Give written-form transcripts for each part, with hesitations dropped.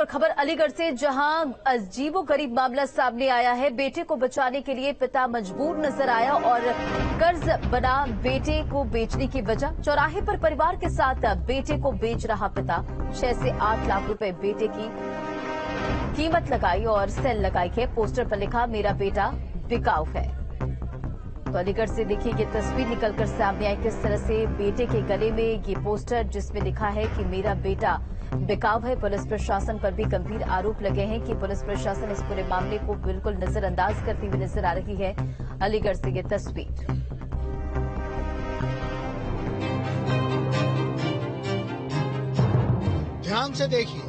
और खबर अलीगढ़ से, जहां अजीबोगरीब मामला सामने आया है। बेटे को बचाने के लिए पिता मजबूर नजर आया और कर्ज बना बेटे को बेचने की वजह। चौराहे पर परिवार के साथ बेटे को बेच रहा पिता। 6 से 8 लाख रुपए बेटे की कीमत लगाई और सेल लगाई है। पोस्टर पर लिखा, मेरा बेटा बिकाऊ है। तो अलीगढ़ से देखिए ये तस्वीर निकलकर सामने आई, किस तरह से बेटे के गले में ये पोस्टर जिसमें लिखा है कि मेरा बेटा बिकाऊ है। पुलिस प्रशासन पर भी गंभीर आरोप लगे हैं कि पुलिस प्रशासन इस पूरे मामले को बिल्कुल नजरअंदाज करती हुई नजर आ रही है। अलीगढ़ से ये तस्वीर। ध्यान से देखिए,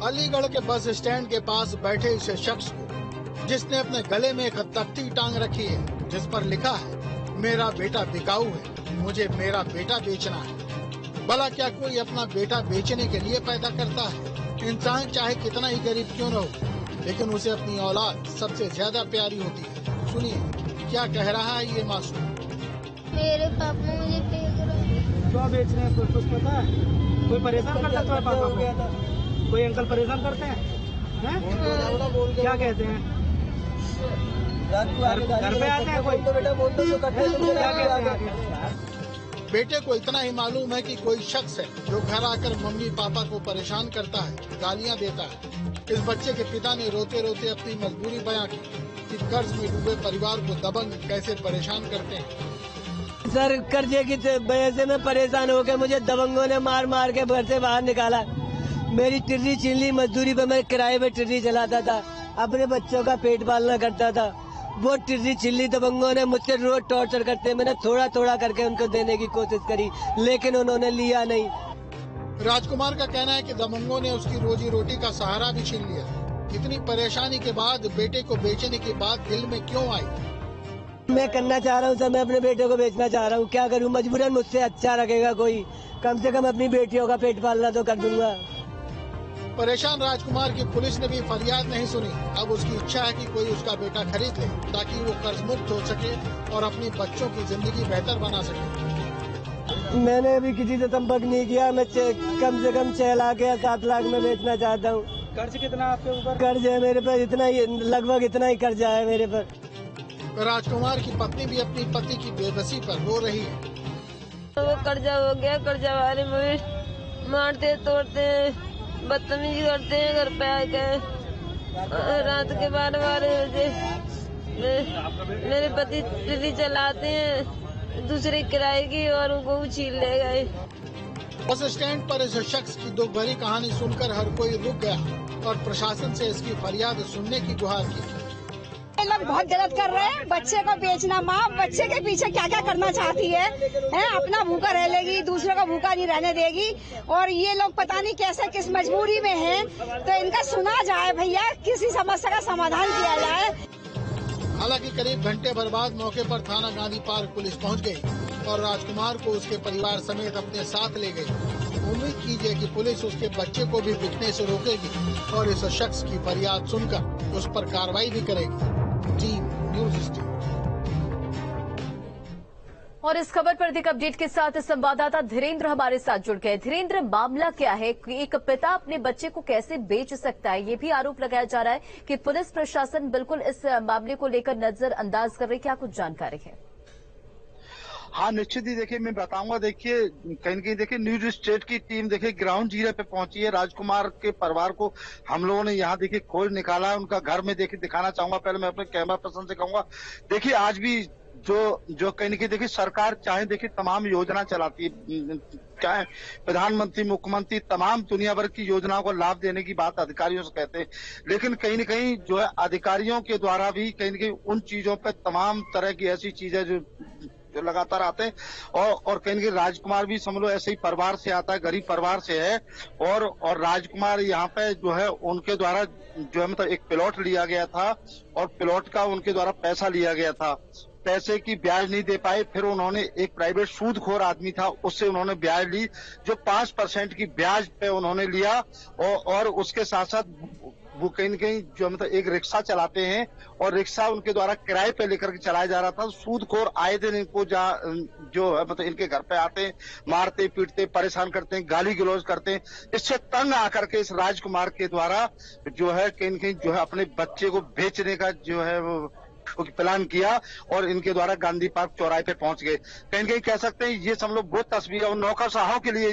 अलीगढ़ के बस स्टैंड के पास बैठे इस शख्स को, जिसने अपने गले में एक तख्ती टांग रखी है जिस पर लिखा है, मेरा बेटा बिकाऊ है, मुझे मेरा बेटा बेचना है। भला क्या कोई अपना बेटा बेचने के लिए पैदा करता है? इंसान चाहे कितना ही गरीब क्यों न हो, लेकिन उसे अपनी औलाद सबसे ज्यादा प्यारी होती है। सुनिए क्या कह रहा है ये मासूम। मेरे पापा मुझे बेच रहे हैं। क्यों बेच रहे हैं? कुछ पता है? कोई परेशान करता है तुम्हारे पापा को? कोई अंकल परेशान करते हैं? क्या कहते हैं? घर पे आते हैं कोई? क्या कहते हैं? बेटे को इतना ही मालूम है कि कोई शख्स है जो घर आकर मम्मी पापा को परेशान करता है, गालियां देता है। इस बच्चे के पिता ने रोते रोते अपनी मजबूरी बयां की कि कर्ज में डूबे परिवार को दबंग कैसे परेशान करते हैं। सर, कर्जे की वजह से मैं परेशान हो गया। मुझे दबंगों ने मार मार के घर से बाहर निकाला। मेरी टिर्री चिल्ली मजदूरी पे मैं किराए पे टिर्री चलाता था, अपने बच्चों का पेट पालना करता था। वो टिर्री चिल्ली दबंगों ने मुझसे रोज टॉर्चर करते। मैंने थोड़ा थोड़ा करके उनको देने की कोशिश करी, लेकिन उन्होंने लिया नहीं। राजकुमार का कहना है कि दबंगों ने उसकी रोजी रोटी का सहारा भी छीन लिया। इतनी परेशानी के बाद बेटे को बेचने की बात दिल में क्यों आई? मैं करना चाह रहा हूँ सर, मैं अपने बेटे को बेचना चाह रहा हूँ। क्या करूँ, मजबूरन मुझसे अच्छा रखेगा कोई। कम से कम अपनी बेटियों का पेट पालना तो कर दूंगा। परेशान राजकुमार की पुलिस ने भी फरियाद नहीं सुनी। अब उसकी इच्छा है कि कोई उसका बेटा खरीद ले ताकि वो कर्ज मुक्त हो सके और अपनी बच्चों की जिंदगी बेहतर बना सके। मैंने अभी किसी से संपर्क नहीं किया। मैं कम से कम 6 लाख या 7 लाख में बेचना चाहता हूँ। कर्ज कितना आपके ऊपर? कर्ज है मेरे पर इतना ही, लगभग इतना ही कर्जा है मेरे पर। राजकुमार की पत्नी भी अपनी पति की बेबसी पर रो रही है। वो कर्जा हो गया, कर्जा वाले मुझे मारते तोड़ते हैं, बदतमीजी करते हैं। घर पे आके रात के 12 बजे मेरे पति दिल्ली चलाते हैं दूसरे किराए की, और उनको छीन ले गए। बस स्टैंड पर इस शख्स की दुख भरी कहानी सुनकर हर कोई रुक गया और प्रशासन से इसकी फरियाद सुनने की गुहार की। ये लोग बहुत गलत कर रहे हैं। बच्चे को बेचना, माँ बच्चे के पीछे क्या क्या करना चाहती है? अपना भूखा रह लेगी, दूसरों का भूखा नहीं रहने देगी। और ये लोग पता नहीं कैसे किस मजबूरी में हैं, तो इनका सुना जाए भैया, किसी समस्या का समाधान किया जाए। हालांकि करीब घंटे भर बाद मौके पर थाना गांधी पार्क पुलिस पहुंच गई और राजकुमार को उसके परिवार समेत अपने साथ ले गई। उम्मीद कीजिए कि पुलिस उसके बच्चे को भी बिकने से रोकेगी और इस शख्स की फरियाद सुनकर उस पर कार्रवाई भी करेगी। Team news steam. और इस खबर पर अधिक अपडेट के साथ संवाददाता धीरेन्द्र हमारे साथ जुड़ गए। धीरेन्द्र, मामला क्या है कि एक पिता अपने बच्चे को कैसे बेच सकता है? ये भी आरोप लगाया जा रहा है कि पुलिस प्रशासन बिल्कुल इस मामले को लेकर नजरअंदाज कर रही। क्या कुछ जानकारी है? हाँ, निश्चित ही देखिए मैं बताऊंगा। देखिए कहीं न कहीं देखिए न्यूज स्टेट की टीम देखिए ग्राउंड जीरो पे पहुंची है। राजकुमार के परिवार को हम लोगों ने यहाँ देखिए खोज निकाला है। उनका घर में देखिए दिखाना चाहूंगा। पहले मैं अपने कैमरा पर्सन से कहूंगा, देखिए आज भी जो कहीं न कहीं देखिए सरकार चाहे देखिए तमाम योजना चलाती है, चाहे प्रधानमंत्री मुख्यमंत्री तमाम दुनिया भर की योजनाओं को लाभ देने की बात अधिकारियों से कहते हैं, लेकिन कहीं न कहीं जो है अधिकारियों के द्वारा भी कहीं न कहीं उन चीजों पर तमाम तरह की ऐसी चीजें जो लगातार आते हैं। और कहीं न कहीं राजकुमार भी समझ लो ऐसे ही परिवार से आता है, गरीब परिवार से है। और राजकुमार यहाँ पे जो है उनके द्वारा जो है मतलब एक प्लॉट लिया गया था और प्लॉट का उनके द्वारा पैसा लिया गया था। पैसे की ब्याज नहीं दे पाए, फिर उन्होंने एक प्राइवेट सूदखोर आदमी था उससे उन्होंने ब्याज ली, जो 5% की ब्याज पे उन्होंने लिया और उसके साथ साथ वो कहीं न कहीं जो मतलब एक रिक्शा चलाते हैं और रिक्शा उनके द्वारा किराए पे लेकर के चलाया जा रहा था। सूदखोर आए दिन इनको जो है मतलब इनके घर पे आते हैं, मारते पीटते परेशान करते हैं, गाली गलौज करते हैं। इससे तंग आकर के इस राजकुमार के द्वारा जो है कहीं न कहीं जो है अपने बच्चे को बेचने का जो है वो प्लान किया और इनके द्वारा गांधी पार्क चौराहे पे पहुंच गए। कहीं कहीं कह सकते हैं ये सब लोग वो तस्वीर और नौकरशाहों के लिए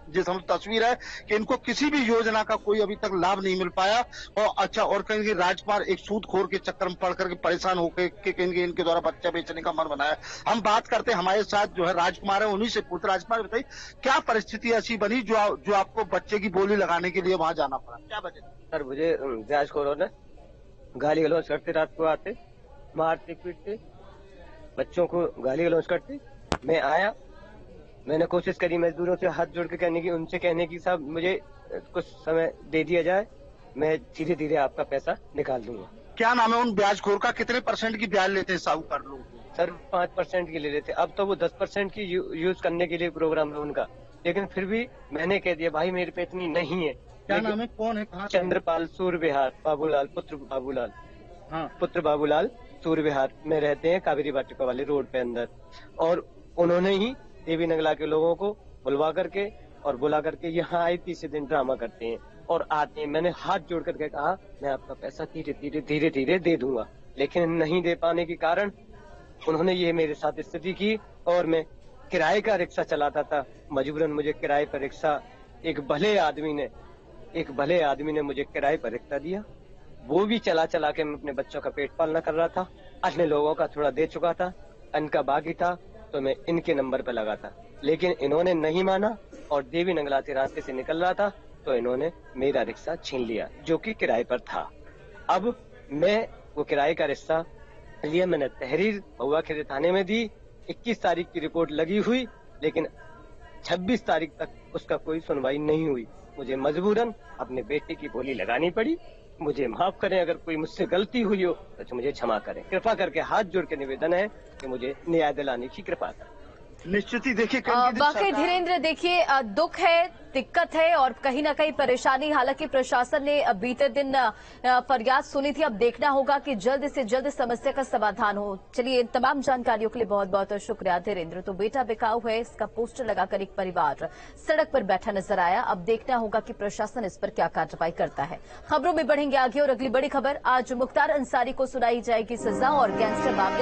जो सब तस्वीर है कि इनको किसी भी योजना का कोई अभी तक लाभ नहीं मिल पाया। और अच्छा और कहीं कहीं राजकुमार एक सूदखोर के चक्कर में पड़ करके परेशान होकर के कहीं इनके द्वारा बच्चा बेचने का मन बनाया। हम बात करते हैं हमारे साथ जो है राजकुमार है, उन्हीं से पूछते। राजकुमार बताइए क्या परिस्थिति ऐसी बनी जो आपको बच्चे की बोली लगाने के लिए वहां जाना पड़ा, क्या वजह? सर मुझे राजखोरों ने गाली गलौज करते, रात को आते मारते पीटते, बच्चों को गाली गलौज करते। मैं आया, मैंने कोशिश करी मजदूरों से हाथ जोड़ के कहने की, उनसे कहने की साहब मुझे कुछ समय दे दिया जाए, मैं धीरे धीरे आपका पैसा निकाल दूंगा। क्या नाम है उन ब्याजखोर का? कितने % की ब्याज लेते हैं साहूकार लोग? सर 5% की ले लेते। अब तो वो 10% की यूज करने के लिए प्रोग्राम है उनका, लेकिन फिर भी मैंने कह दिया भाई मेरे पे इतनी नहीं है। क्या नाम है, कौन है, कहाँ? चंद्रपाल सूर्यविहार बाबूलाल, पुत्र बाबूलाल। हाँ, पुत्र बाबूलाल सूर्यविहार में रहते हैं, कावेरी वाटिका वाले रोड पे अंदर। और उन्होंने ही देवी नगला के लोगों को बुलवा करके और बुला करके यहाँ आए, तीसरे दिन ड्रामा करते हैं और आते हैं। मैंने हाथ जोड़ करके कहा मैं आपका पैसा धीरे धीरे दे दूंगा, लेकिन नहीं दे पाने के कारण उन्होंने ये मेरे साथ स्थिति की। और मैं किराए का रिक्शा चलाता था, मजबूरन मुझे किराए पर रिक्शा एक भले आदमी ने मुझे किराए पर रिक्शा दिया। वो भी चला के मैं अपने बच्चों का पेट पालना कर रहा था। अन्य लोगों का थोड़ा दे चुका था, इनका बाकी था तो मैं इनके नंबर पर लगा था, लेकिन इन्होंने नहीं माना और देवी नंगलाते रास्ते से निकल रहा था तो इन्होंने मेरा रिक्शा छीन लिया जो कि किराए पर था। अब मैं वो किराए का रिक्शा लिया, मैंने तहरीर महुआ खेड़ी थाने में दी। 21 तारीख की रिपोर्ट लगी हुई, लेकिन 26 तारीख तक उसका कोई सुनवाई नहीं हुई। मुझे मजबूरन अपने बेटे की बोली लगानी पड़ी। मुझे माफ करें, अगर कोई मुझसे गलती हुई हो तो मुझे क्षमा करें। कृपा करके हाथ जोड़ के निवेदन है कि मुझे न्याय दिलाने की कृपा करें। निश्चित ही देखिए वाकई धीरेन्द्र, देखिए दुख है, दिक्कत है और कहीं ना कहीं परेशानी। हालांकि प्रशासन ने बीते दिन फरियाद सुनी थी, अब देखना होगा कि जल्द से जल्द समस्या का समाधान हो। चलिए, तमाम जानकारियों के लिए बहुत बहुत शुक्रिया धीरेन्द्र। तो बेटा बिकाऊ है, इसका पोस्टर लगाकर एक परिवार सड़क पर बैठा नजर आया। अब देखना होगा कि प्रशासन इस पर क्या कार्रवाई करता है। खबरों में बढ़ेंगे आगे और अगली बड़ी खबर, आज मुख्तार अंसारी को सुनाई जाएगी सजा और गैंगस्टर मामले